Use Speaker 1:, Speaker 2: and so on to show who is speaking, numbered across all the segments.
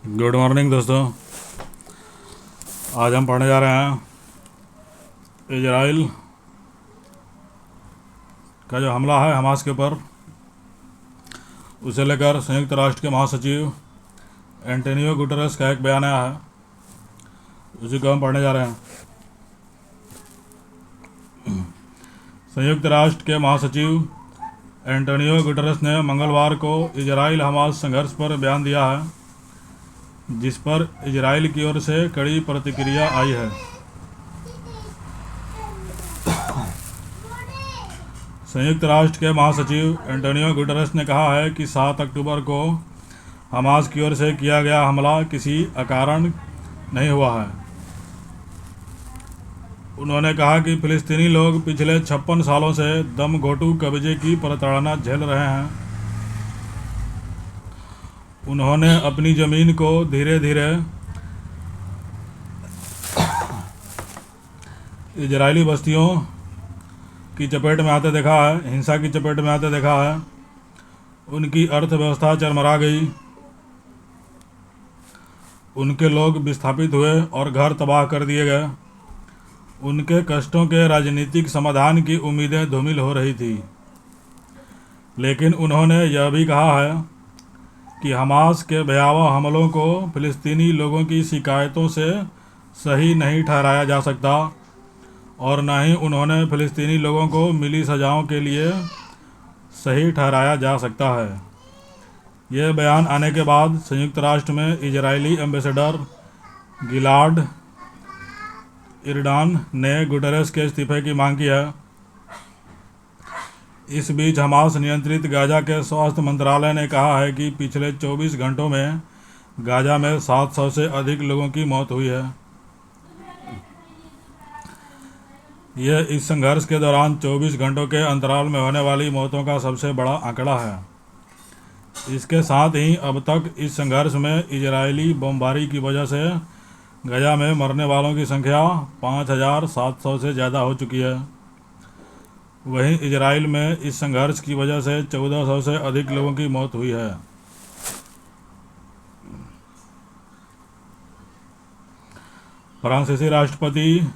Speaker 1: Good morning दोस्तों। आज हम पढ़ने जा रहे हैं इजराइल का जो हमला है हमास के ऊपर, उसे लेकर संयुक्त राष्ट्र के महासचिव एंटोनियो गुटेरेस का एक बयान आया है, उसी को हम पढ़ने जा रहे हैं। संयुक्त राष्ट्र के महासचिव एंटोनियो गुटेरेस ने मंगलवार को इजराइल हमास संघर्ष पर बयान दिया है, जिस पर इजराइल की ओर से कड़ी प्रतिक्रिया आई है। संयुक्त राष्ट्र के महासचिव एंटोनियो गुटेरेस ने कहा है कि 7 अक्टूबर को हमास की ओर से किया गया हमला किसी अकारण नहीं हुआ है। उन्होंने कहा कि फिलिस्तीनी लोग पिछले 56 सालों से दम घोंटू कब्जे की प्रताड़ना झेल रहे हैं। उन्होंने अपनी ज़मीन को धीरे धीरे इजरायली बस्तियों की चपेट में आते देखा है, हिंसा की चपेट में आते देखा है। उनकी अर्थव्यवस्था चरमरा गई, उनके लोग विस्थापित हुए और घर तबाह कर दिए गए। उनके कष्टों के राजनीतिक समाधान की उम्मीदें धूमिल हो रही थी। लेकिन उन्होंने यह भी कहा है कि हमास के भयावह हमलों को फ़िलिस्तीनी लोगों की शिकायतों से सही नहीं ठहराया जा सकता, और न ही उन्होंने फ़िलिस्तीनी लोगों को मिली सज़ाओं के लिए सही ठहराया जा सकता है। यह बयान आने के बाद संयुक्त राष्ट्र में इजरायली एम्बेसडर गिलाड एर्डान ने गुटेरेस के इस्तीफे की मांग की है। इस बीच हमास नियंत्रित गाजा के स्वास्थ्य मंत्रालय ने कहा है कि पिछले 24 घंटों में गाजा में 700 से अधिक लोगों की मौत हुई है। यह इस संघर्ष के दौरान 24 घंटों के अंतराल में होने वाली मौतों का सबसे बड़ा आंकड़ा है। इसके साथ ही अब तक इस संघर्ष में इजरायली बमबारी की वजह से गाजा में मरने वालों की संख्या 5700 से ज़्यादा हो चुकी है। वहीं इजराइल में इस संघर्ष की वजह से 1400 से अधिक लोगों की मौत हुई है। फ्रांसीसी राष्ट्रपति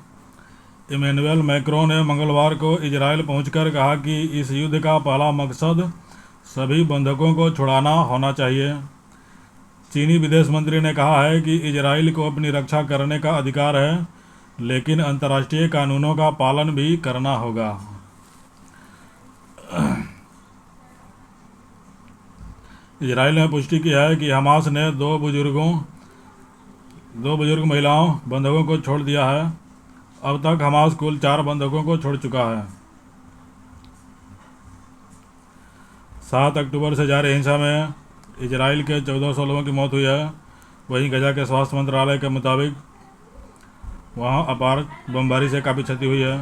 Speaker 1: इमैनुअल मैक्रों ने मंगलवार को इजराइल पहुंचकर कहा कि इस युद्ध का पहला मकसद सभी बंधकों को छुड़ाना होना चाहिए। चीनी विदेश मंत्री ने कहा है कि इजराइल को अपनी रक्षा करने का अधिकार है, लेकिन अंतर्राष्ट्रीय कानूनों का पालन भी करना होगा। इजराइल ने पुष्टि की है कि हमास ने दो बुजुर्ग महिलाओं बंधकों को छोड़ दिया है। अब तक हमास कुल 4 बंधकों को छोड़ चुका है। 7 अक्टूबर से जारी हिंसा में इजराइल के 1400 लोगों की मौत हुई है। वहीं गाजा के स्वास्थ्य मंत्रालय के मुताबिक वहां अपार बमबारी से काफ़ी क्षति हुई है।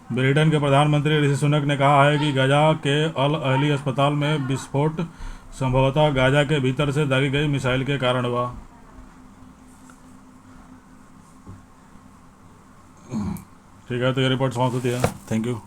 Speaker 1: ब्रिटेन के प्रधानमंत्री ऋषि सुनक ने कहा है कि गाजा के अल अहली अस्पताल में विस्फोट संभवतः गाजा के भीतर से दागी गई मिसाइल के कारण हुआ। ठीक है, तो ये रिपोर्ट समाप्त होती है। Thank you.